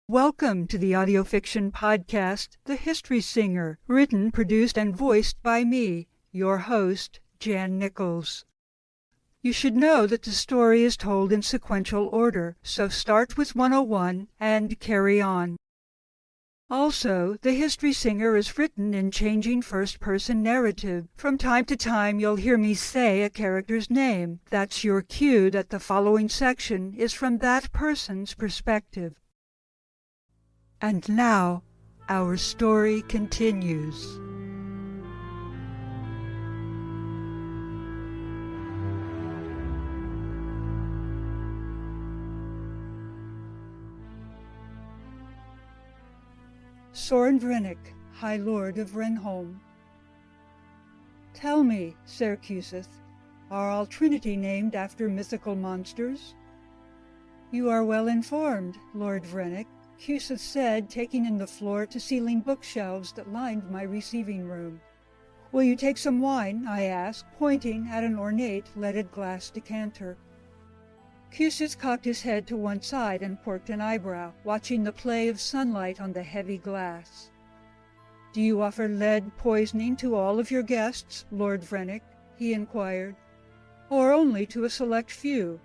Welcome to the audio fiction podcast, The History Singer, written, produced, and voiced by me, your host, Jan Nichols. You should know that the story is told in sequential order, so start with 101 and carry on. Also, The History Singer is written in changing first-person narrative. From time to time, you'll hear me say a character's name. That's your cue that the following section is from that person's perspective. And now, our story continues. Soren Vrenik, High Lord of Vrenholm. Tell me, Sir Cusith, are all Trinity named after mythical monsters? You are well informed, Lord Vrenik, Cusith said, taking in the floor-to-ceiling bookshelves that lined my receiving room. Will you take some wine? I asked, pointing at an ornate leaded glass decanter. Cusith cocked his head to one side and quirked an eyebrow, watching the play of sunlight on the heavy glass. Do you offer lead poisoning to all of your guests, Lord Vrenik? He inquired. Or only to a select few?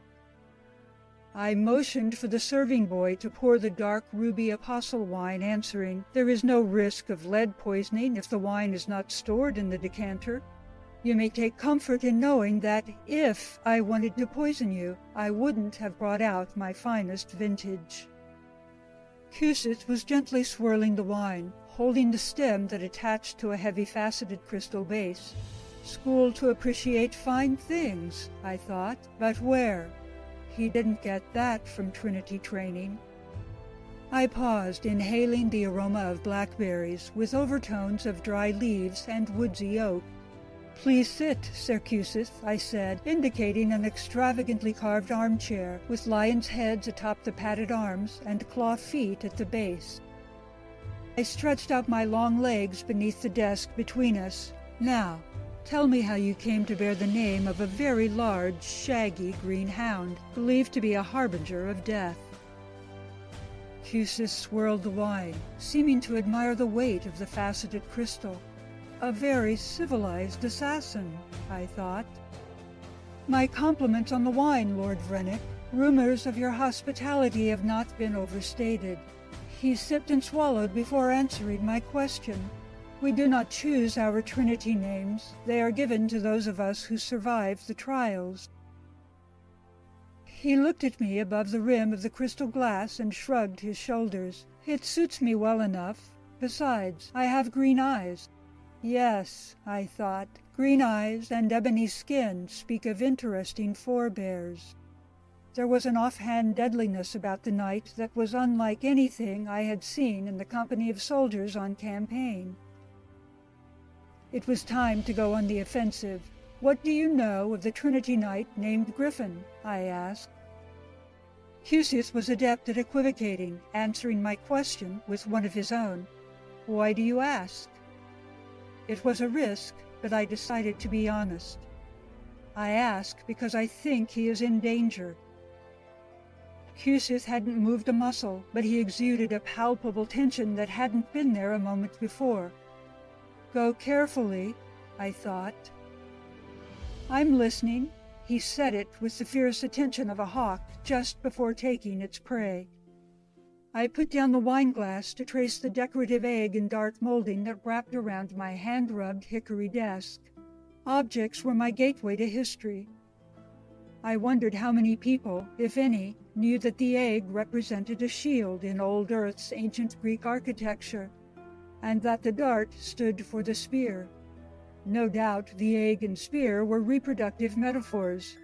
I motioned for the serving boy to pour the dark ruby apostle wine, answering, There is no risk of lead poisoning if the wine is not stored in the decanter. You may take comfort in knowing that if I wanted to poison you, I wouldn't have brought out my finest vintage. Cusith was gently swirling the wine, holding the stem that attached to a heavy faceted crystal base. School to appreciate fine things, I thought, but where? He didn't get that from Trinity training. I paused, inhaling the aroma of blackberries with overtones of dry leaves and woodsy oak. Please sit, Sir Cusith, I said, indicating an extravagantly carved armchair with lions' heads atop the padded arms and claw feet at the base. I stretched out my long legs beneath the desk between us. Now, tell me how you came to bear the name of a very large, shaggy green hound, believed to be a harbinger of death. Cusith swirled the wine, seeming to admire the weight of the faceted crystal. A very civilized assassin, I thought. My compliments on the wine, Lord Vrenik. Rumors of your hospitality have not been overstated. He sipped and swallowed before answering my question. We do not choose our Trinity names. They are given to those of us who survive the trials. He looked at me above the rim of the crystal glass and shrugged his shoulders. It suits me well enough. Besides, I have green eyes. Yes, I thought, green eyes and ebony skin speak of interesting forebears. There was an offhand deadliness about the night that was unlike anything I had seen in the company of soldiers on campaign. It was time to go on the offensive. What do you know of the Trinity knight named Griffin? I asked. Cusith was adept at equivocating, answering my question with one of his own. Why do you ask? It was a risk, but I decided to be honest. I ask because I think he is in danger. Cusith hadn't moved a muscle, but he exuded a palpable tension that hadn't been there a moment before. Go carefully, I thought. I'm listening. He said it with the fierce attention of a hawk just before taking its prey. I put down the wineglass to trace the decorative egg and dark molding that wrapped around my hand-rubbed hickory desk. Objects were my gateway to history. I wondered how many people, if any, knew that the egg represented a shield in old Earth's ancient Greek architecture, and that the dart stood for the spear. No doubt the egg and spear were reproductive metaphors.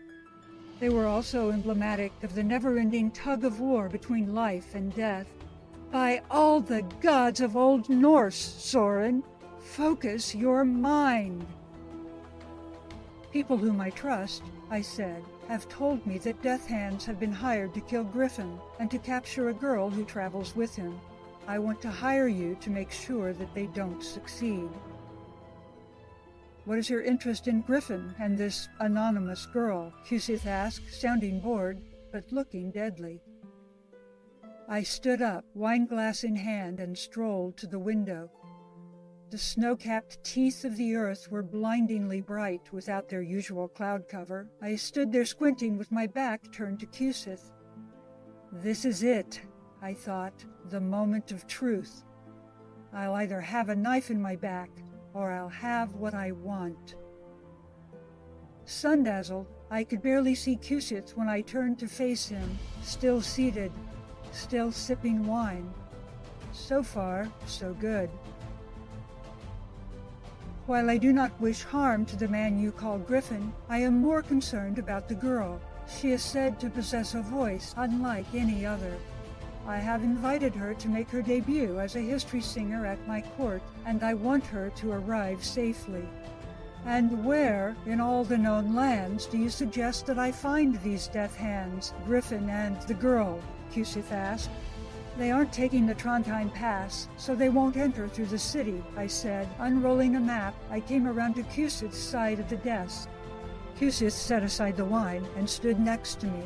They were also emblematic of the never-ending tug-of-war between life and death. By all the gods of Old Norse, Soren, focus your mind. People whom I trust, I said, have told me that death hands have been hired to kill Griffin and to capture a girl who travels with him. I want to hire you to make sure that they don't succeed. What is your interest in Griffin and this anonymous girl? Cusith asked, sounding bored, but looking deadly. I stood up, wineglass in hand, and strolled to the window. The snow-capped teeth of the earth were blindingly bright without their usual cloud cover. I stood there squinting with my back turned to Cusith. This is it, I thought, the moment of truth. I'll either have a knife in my back, or I'll have what I want. Sun-dazzled, I could barely see Cusith when I turned to face him, still seated, still sipping wine. So far, so good. While I do not wish harm to the man you call Griffin, I am more concerned about the girl. She is said to possess a voice unlike any other. I have invited her to make her debut as a history singer at my court, and I want her to arrive safely. And where, in all the known lands, do you suggest that I find these death hands, Griffin and the girl? Cusith asked. They aren't taking the Trondheim Pass, so they won't enter through the city, I said. Unrolling a map, I came around to Cusith's side of the desk. Cusith set aside the wine and stood next to me.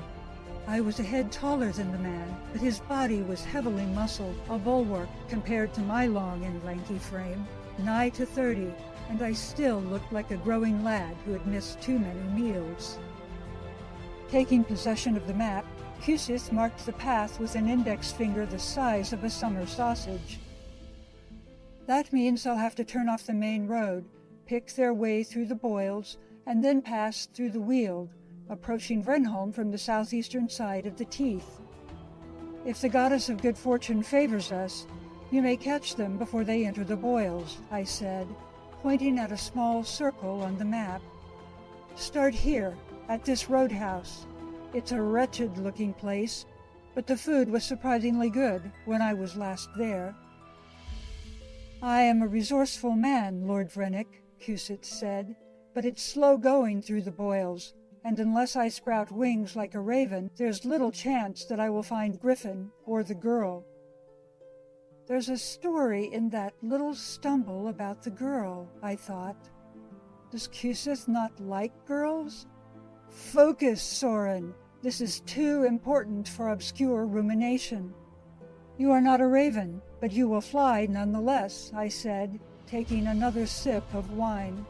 I was a head taller than the man, but his body was heavily muscled, a bulwark compared to my long and lanky frame, nigh to 30, and I still looked like a growing lad who had missed too many meals. Taking possession of the map, Cusith marked the path with an index finger the size of a summer sausage. That means they'll have to turn off the main road, pick their way through the boils, and then pass through the Weald, approaching Vrenholm from the southeastern side of the Teeth. If the goddess of good fortune favors us, you may catch them before they enter the boils, I said, pointing at a small circle on the map. Start here, at this roadhouse. It's a wretched-looking place, but the food was surprisingly good when I was last there. I am a resourceful man, Lord Vrenik, Cusith said, but it's slow going through the boils, and unless I sprout wings like a raven, there's little chance that I will find Griffin or the girl. There's a story in that little stumble about the girl, I thought. Does Cusith not like girls? Focus, Soren! This is too important for obscure rumination. You are not a raven, but you will fly nonetheless, I said, taking another sip of wine.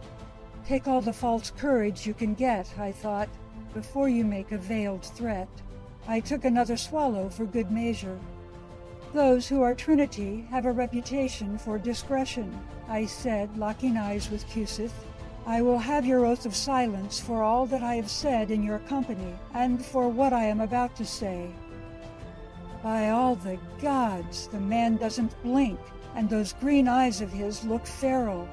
Take all the false courage you can get, I thought, before you make a veiled threat. I took another swallow for good measure. Those who are Trinity have a reputation for discretion, I said, locking eyes with Cusith. I will have your oath of silence for all that I have said in your company, and for what I am about to say. By all the gods, the man doesn't blink, and those green eyes of his look feral.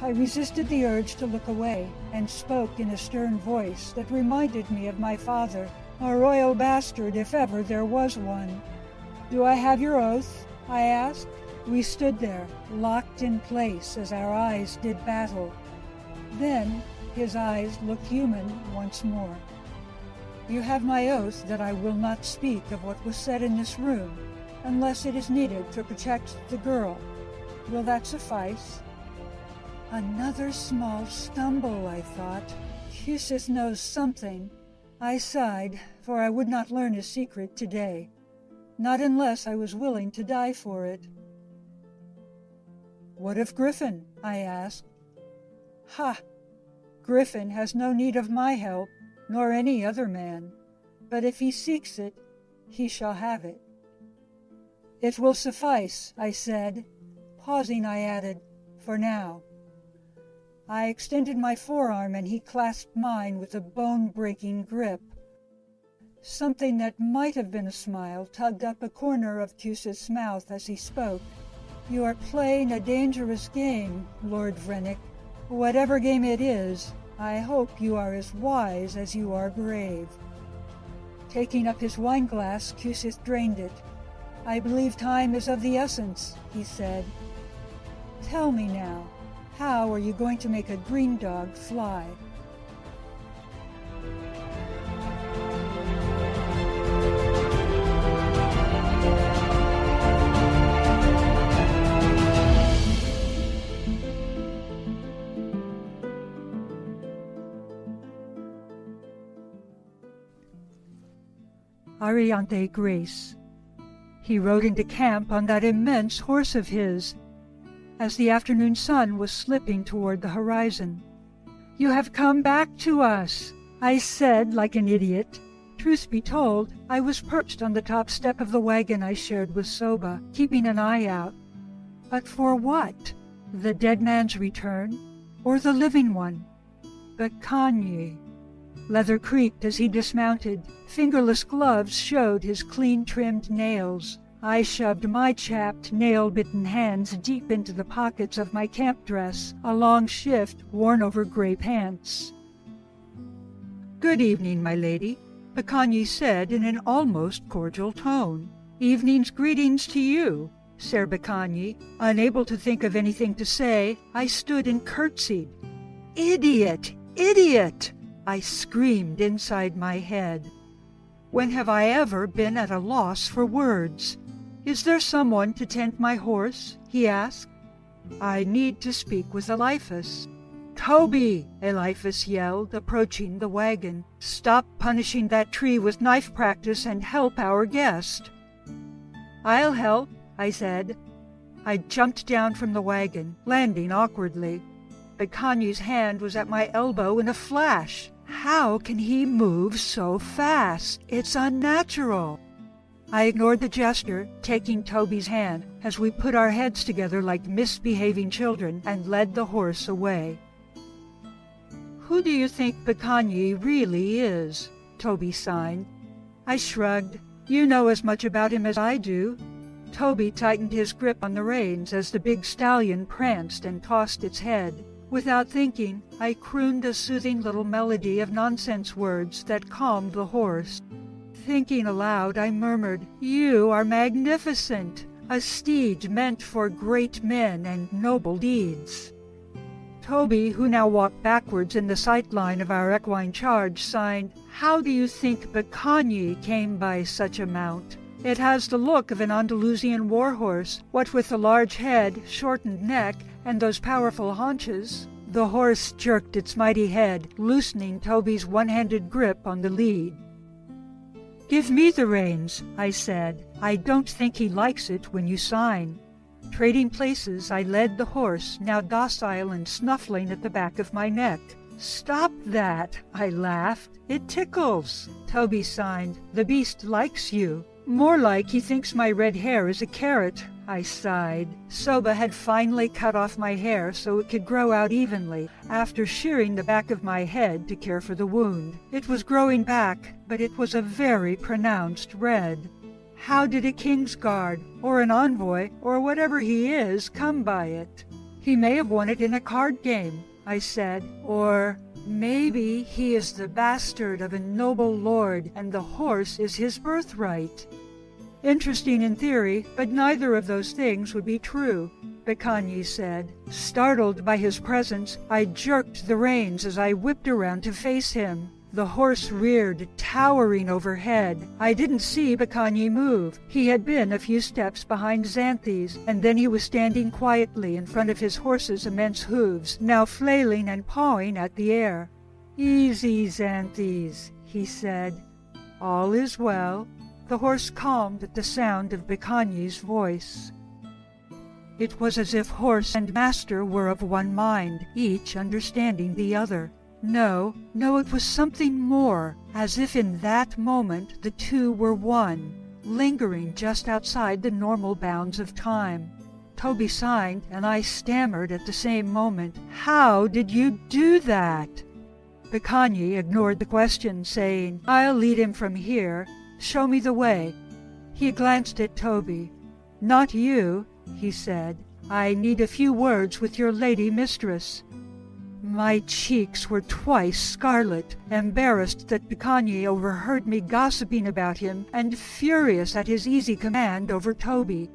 I resisted the urge to look away, and spoke in a stern voice that reminded me of my father, a royal bastard if ever there was one. Do I have your oath? I asked. We stood there, locked in place as our eyes did battle. Then his eyes looked human once more. You have my oath that I will not speak of what was said in this room, unless it is needed to protect the girl. Will that suffice? Another small stumble, I thought. Cusith knows something. I sighed, for I would not learn his secret today. Not unless I was willing to die for it. What of Griffin? I asked. Ha! Griffin has no need of my help, nor any other man. But if he seeks it, he shall have it. It will suffice, I said. Pausing, I added, for now. I extended my forearm, and he clasped mine with a bone-breaking grip. Something that might have been a smile tugged up a corner of Cusith's mouth as he spoke. You are playing a dangerous game, Lord Vrenik. Whatever game it is, I hope you are as wise as you are brave. Taking up his wineglass, Cusith drained it. I believe time is of the essence, he said. Tell me now, how are you going to make a green dog fly? Arianthe Grace. He rode into camp on that immense horse of his, as the afternoon sun was slipping toward the horizon. "You have come back to us," I said like an idiot. Truth be told, I was perched on the top step of the wagon I shared with Soba, keeping an eye out. But for what? The dead man's return, or the living one? Bacanyi. Leather creaked as he dismounted. Fingerless gloves showed his clean-trimmed nails. I shoved my chapped, nail-bitten hands deep into the pockets of my camp dress, a long shift worn over gray pants. "Good evening, my lady," Bacanyi said in an almost cordial tone. "Evening's greetings to you, Ser Bacanyi." Unable to think of anything to say, I stood and curtsied. "Idiot! Idiot!" I screamed inside my head. When have I ever been at a loss for words? "Is there someone to tend my horse?" he asked. "I need to speak with Eliphas." "Toby!" Eliphas yelled, approaching the wagon. "Stop punishing that tree with knife practice and help our guest." "I'll help," I said. I jumped down from the wagon, landing awkwardly. Bacanyi's hand was at my elbow in a flash. How can he move so fast? It's unnatural. I ignored the gesture, taking Toby's hand as we put our heads together like misbehaving children and led the horse away. "Who do you think Bacanyi really is?" Toby signed. I shrugged. "You know as much about him as I do." Toby tightened his grip on the reins as the big stallion pranced and tossed its head. Without thinking, I crooned a soothing little melody of nonsense words that calmed the horse. Thinking aloud, I murmured, "You are magnificent, a steed meant for great men and noble deeds." Toby, who now walked backwards in the sight line of our equine charge, signed, "How do you think Bacanyi came by such a mount? It has the look of an Andalusian war-horse, what with the large head, shortened neck, and those powerful haunches." The horse jerked its mighty head, loosening Toby's one-handed grip on the lead. "Give me the reins," I said. "I don't think he likes it when you sign." Trading places, I led the horse, now docile and snuffling at the back of my neck. "Stop that," I laughed. "It tickles." Toby signed, "The beast likes you." "More like he thinks my red hair is a carrot," I sighed. Soba had finally cut off my hair so it could grow out evenly, after shearing the back of my head to care for the wound. It was growing back, but it was a very pronounced red. How did a king's guard, or an envoy, or whatever he is, come by it? "He may have won it in a card game," I said, "or maybe he is the bastard of a noble lord, and the horse is his birthright." "Interesting in theory, but neither of those things would be true," Bacanyi said. Startled by his presence, I jerked the reins as I whipped around to face him. The horse reared, towering overhead. I didn't see Bacanyi move. He had been a few steps behind Xanthes, and then he was standing quietly in front of his horse's immense hooves, now flailing and pawing at the air. "Easy, Xanthes," he said. "All is well." The horse calmed at the sound of Bacanyi's voice. It was as if horse and master were of one mind, each understanding the other. No, it was something more, as if in that moment the two were one, lingering just outside the normal bounds of time. Toby signed, and I stammered at the same moment, "How did you do that?" Bacanyi ignored the question, saying, "I'll lead him from here. Show me the way." He glanced at Toby. "Not you," he said. "I need a few words with your lady mistress." My cheeks were twice scarlet, embarrassed that Bacanyi overheard me gossiping about him, and furious at his easy command over Toby.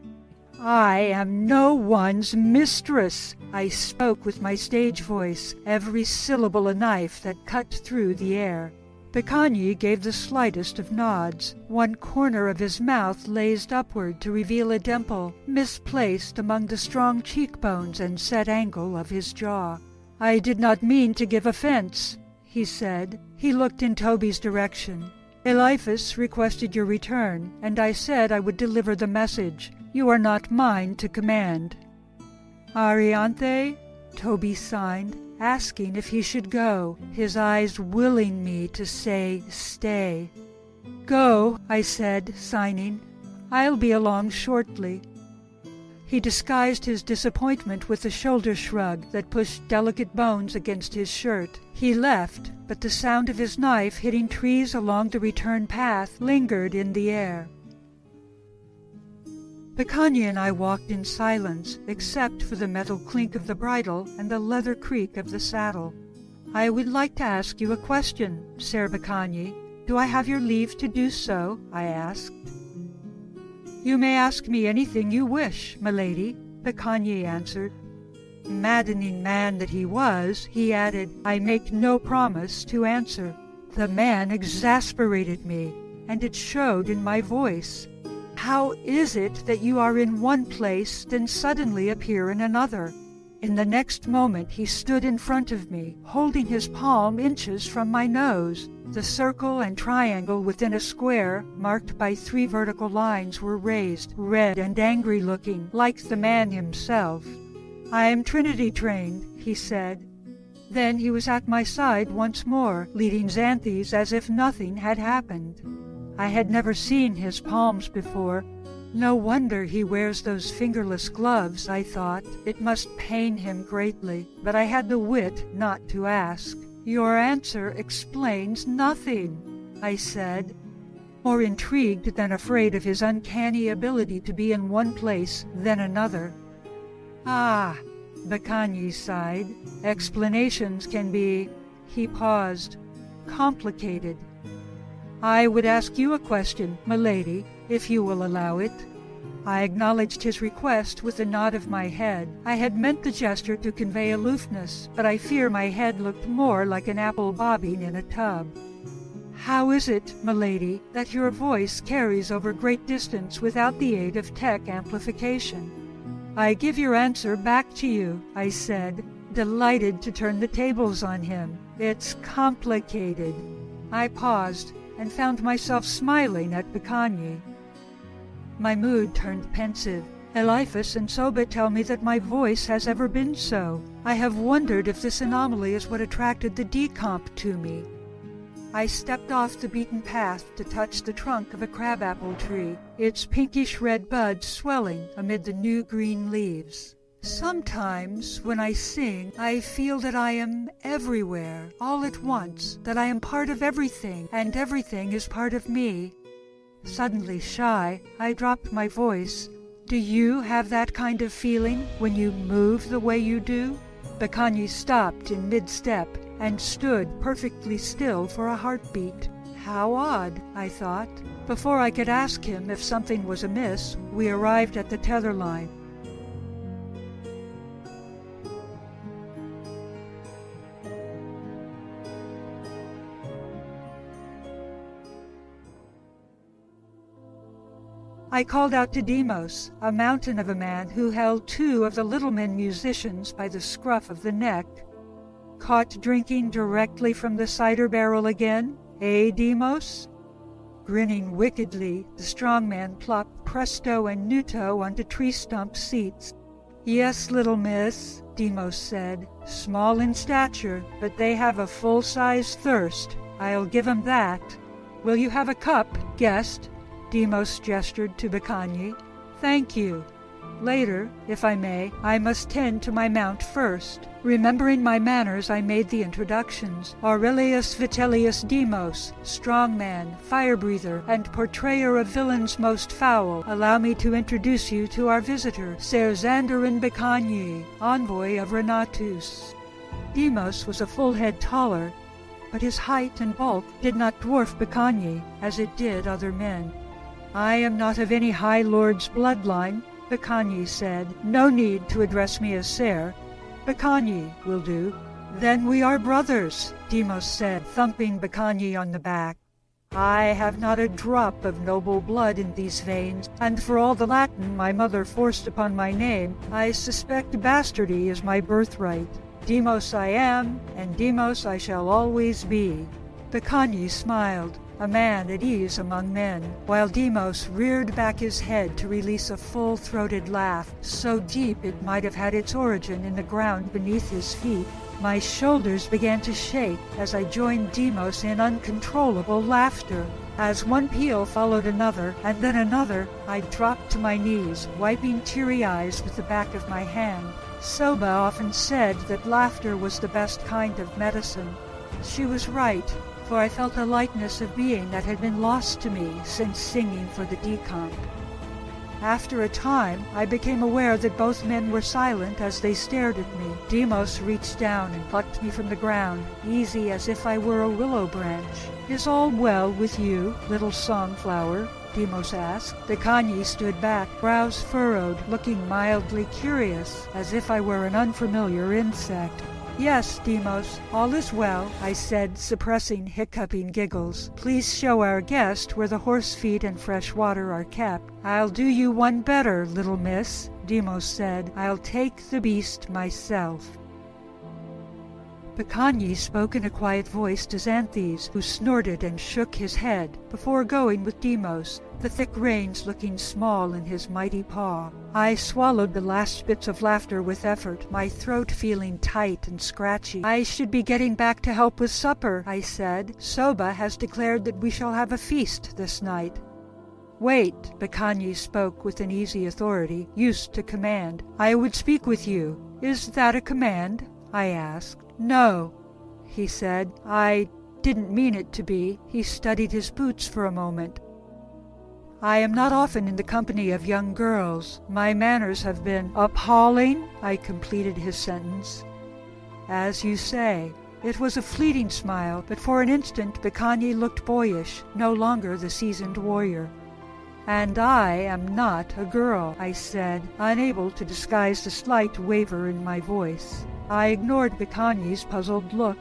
"I am no one's mistress," I spoke with my stage voice, every syllable a knife that cut through the air. Bacanyi gave the slightest of nods. One corner of his mouth lazed upward to reveal a dimple, misplaced among the strong cheekbones and set angle of his jaw. "I did not mean to give offense," he said. He looked in Toby's direction. Eliphas requested your return, and I said I would deliver the message. You are not mine to command." "Arianthe?" Toby signed, asking if he should go, his eyes willing me to say, "Stay." "Go," I said, signing. "I'll be along shortly." He disguised his disappointment with a shoulder shrug that pushed delicate bones against his shirt. He left, but the sound of his knife hitting trees along the return path lingered in the air. Bacanyi and I walked in silence, except for the metal clink of the bridle and the leather creak of the saddle. "I would like to ask you a question, Ser Bacanyi. Do I have your leave to do so?" I asked. "You may ask me anything you wish, milady," Bacanyi answered. Maddening man that he was, he added, "I make no promise to answer." The man exasperated me, and it showed in my voice. "How is it that you are in one place, then suddenly appear in another?" In the next moment he stood in front of me, holding his palm inches from my nose. The circle and triangle within a square, marked by 3 vertical lines, were raised, red and angry-looking, like the man himself. "I am Trinity trained," he said. Then he was at my side once more, leading Xanthes as if nothing had happened. I had never seen his palms before. No wonder he wears those fingerless gloves, I thought. It must pain him greatly, but I had the wit not to ask. "Your answer explains nothing," I said, more intrigued than afraid of his uncanny ability to be in one place, then another. "Ah," Bacanyi sighed, "explanations can be—" He paused. "Complicated. I would ask you a question, milady, if you will allow it." I acknowledged his request with a nod of my head. I had meant the gesture to convey aloofness, but I fear my head looked more like an apple bobbing in a tub. "How is it, milady, that your voice carries over great distance without the aid of tech amplification?" "I give your answer back to you," I said, delighted to turn the tables on him. "It's complicated." I paused and found myself smiling at Bacanyi. My mood turned pensive. Eliphas and Soba tell me that my voice has ever been so. I have wondered if this anomaly is what attracted the decomp to me. I stepped off the beaten path to touch the trunk of a crabapple tree, its pinkish-red buds swelling amid the new green leaves. Sometimes, when I sing, I feel that I am everywhere, all at once, that I am part of everything, and everything is part of me. Suddenly shy, I dropped my voice. "Do you have that kind of feeling when you move the way you do?" Bacanyi stopped in mid-step and stood perfectly still for a heartbeat. How odd, I thought. Before I could ask him if something was amiss, we arrived at the tether line. I called out to Demos, a mountain of a man who held 2 of the little men musicians by the scruff of the neck. "Caught drinking directly from the cider barrel again, eh, Demos?" Grinning wickedly, the strong man plopped Presto and Nuto onto tree stump seats. "Yes, little miss," Demos said. "Small in stature, but they have a full-size thirst. I'll give 'em that. Will you have a cup, guest?" Demos gestured to Bacanyi. "Thank you. Later, if I may, I must tend to my mount first." Remembering my manners, I made the introductions. "Aurelius Vitellius Demos, strongman, fire-breather, and portrayer of villains most foul. Allow me to introduce you to our visitor, Ser Xanderin Bacanyi, envoy of Renatus." Demos was a full head taller, but his height and bulk did not dwarf Bacanyi, as it did other men. "I am not of any high lord's bloodline," Bacanyi said. "No need to address me as Ser. Bacanyi will do." "Then we are brothers," Demos said, thumping Bacanyi on the back. "I have not a drop of noble blood in these veins, and for all the Latin my mother forced upon my name, I suspect bastardy is my birthright. Demos I am, and Demos I shall always be." Bacanyi smiled. a man at ease among men, while Deimos reared back his head to release a full-throated laugh, so deep it might have had its origin in the ground beneath his feet. My shoulders began to shake as I joined Deimos in uncontrollable laughter. As one peal followed another, and then another, I dropped to my knees, wiping teary eyes with the back of my hand. Soba often said that laughter was the best kind of medicine. She was right, for I felt a lightness of being that had been lost to me since singing for the decomp. After a time, I became aware that both men were silent as they stared at me. Deimos reached down and plucked me from the ground, easy as if I were a willow branch. "Is all well with you, little songflower?" Deimos asked. Bacanyi stood back, brows furrowed, looking mildly curious, as if I were an unfamiliar insect. "Yes, Deimos, all is well," I said, suppressing hiccuping giggles. "Please show our guest where the horse feed and fresh water are kept." "I'll do you one better, little miss," Deimos said. "I'll take the beast myself." Bacanyi spoke in a quiet voice to Xanthes, who snorted and shook his head, before going with Deimos, the thick reins looking small in his mighty paw. I swallowed the last bits of laughter with effort, my throat feeling tight and scratchy. "I should be getting back to help with supper," I said. "Soba has declared that we shall have a feast this night." "Wait," Bacanyi spoke with an easy authority, used to command. "I would speak with you." "Is that a command?" I asked. "No," he said. "I didn't mean it to be." He studied his boots for a moment. "I am not often in the company of young girls. My manners have been appalling," I completed his sentence. "As you say." It was a fleeting smile, but for an instant Bacanyi looked boyish, no longer the seasoned warrior. "And I am not a girl," I said, unable to disguise the slight waver in my voice. I ignored Bacanyi's puzzled look.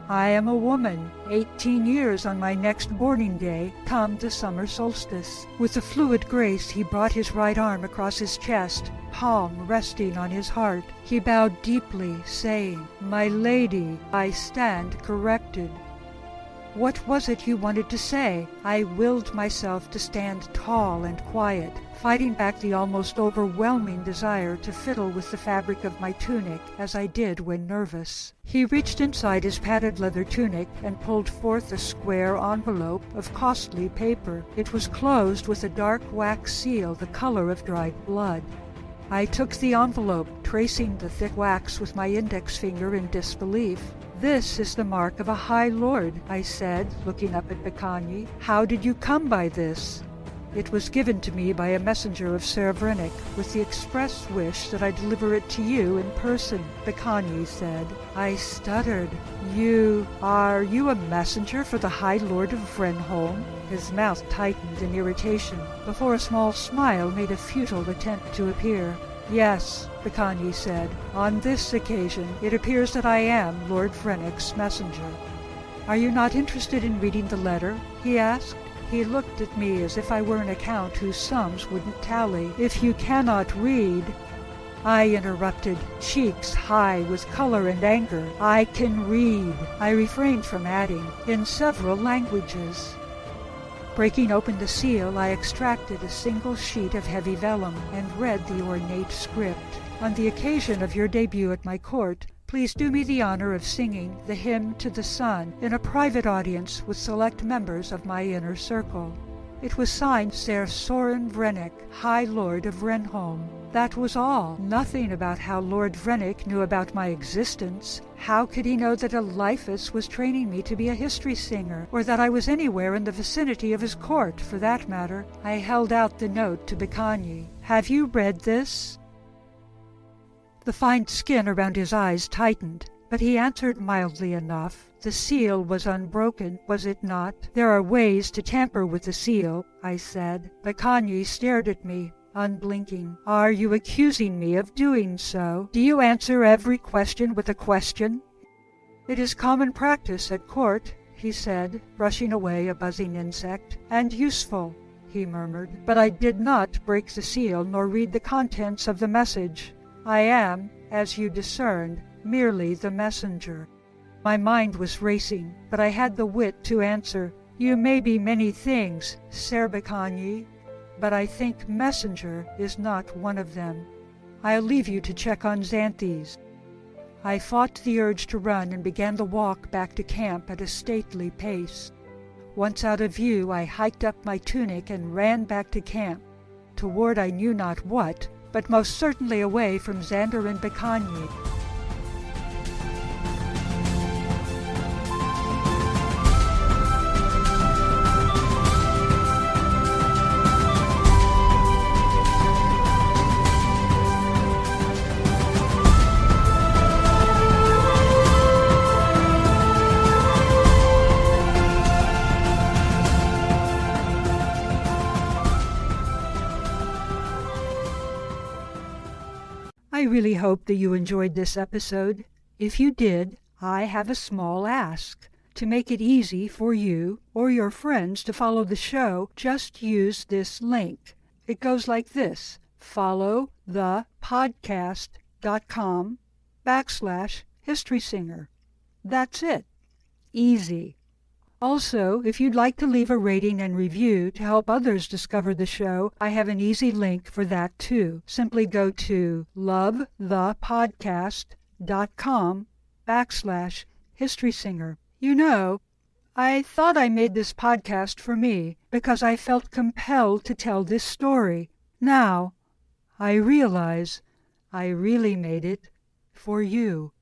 "I am a woman, 18 years on my next boarding day, come the summer solstice." With a fluid grace he brought his right arm across his chest, palm resting on his heart. He bowed deeply, saying, "My lady, I stand corrected." "What was it you wanted to say?" I willed myself to stand tall and quiet, fighting back the almost overwhelming desire to fiddle with the fabric of my tunic, as I did when nervous. He reached inside his padded leather tunic and pulled forth a square envelope of costly paper. It was closed with a dark wax seal the color of dried blood. I took the envelope, tracing the thick wax with my index finger in disbelief. "This is the mark of a high lord," I said, looking up at Bacanyi. "How did you come by this?" "It was given to me by a messenger of Soren Vrenik, with the express wish that I deliver it to you in person," Bacanyi said. I stuttered. Are you a messenger for the High Lord of Vrenholm?" His mouth tightened in irritation, before a small smile made a futile attempt to appear. "Yes," Bacanyi said. "On this occasion, it appears that I am Lord Vrenik's messenger." "Are you not interested in reading the letter?" he asked. He looked at me as if I were an account whose sums wouldn't tally. "If you cannot read—" I interrupted, cheeks high with color and anger. "I can read," I refrained from adding, "in several languages." Breaking open the seal, I extracted a single sheet of heavy vellum and read the ornate script. "On the occasion of your debut at my court, please do me the honor of singing the Hymn to the Sun in a private audience with select members of my inner circle." It was signed Sir Soren Vrenik, High Lord of Vrenholm. That was all. Nothing about how Lord Vrenik knew about my existence. How could he know that a Liphus was training me to be a history singer, or that I was anywhere in the vicinity of his court, for that matter? I held out the note to Bacanyi. "Have you read this?" The fine skin around his eyes tightened, but he answered mildly enough. "The seal was unbroken, was it not?" "There are ways to tamper with the seal," I said. Bacanyi stared at me, unblinking. "Are you accusing me of doing so? Do you answer every question with a question?" "It is common practice at court," he said, brushing away a buzzing insect. "And useful," he murmured. "But I did not break the seal nor read the contents of the message. I am, as you discerned, merely the messenger." My mind was racing, but I had the wit to answer, You may be many things, Ser Bacanyi, but I think messenger is not one of them. I'll leave you to check on Xanthes. I fought the urge to run and began the walk back to camp at a stately pace. Once out of view, I hiked up my tunic and ran back to camp, toward I knew not what, but most certainly away from Xander and Bacanyi. I really hope that you enjoyed this episode. If you did, I have a small ask. To make it easy for you or your friends to follow the show, just use this link. It goes like this: followthepodcast.com/historysinger. That's it. Easy. Also, if you'd like to leave a rating and review to help others discover the show, I have an easy link for that too. Simply go to lovethepodcast.com/historysinger. You know, I thought I made this podcast for me because I felt compelled to tell this story. Now, I realize I really made it for you.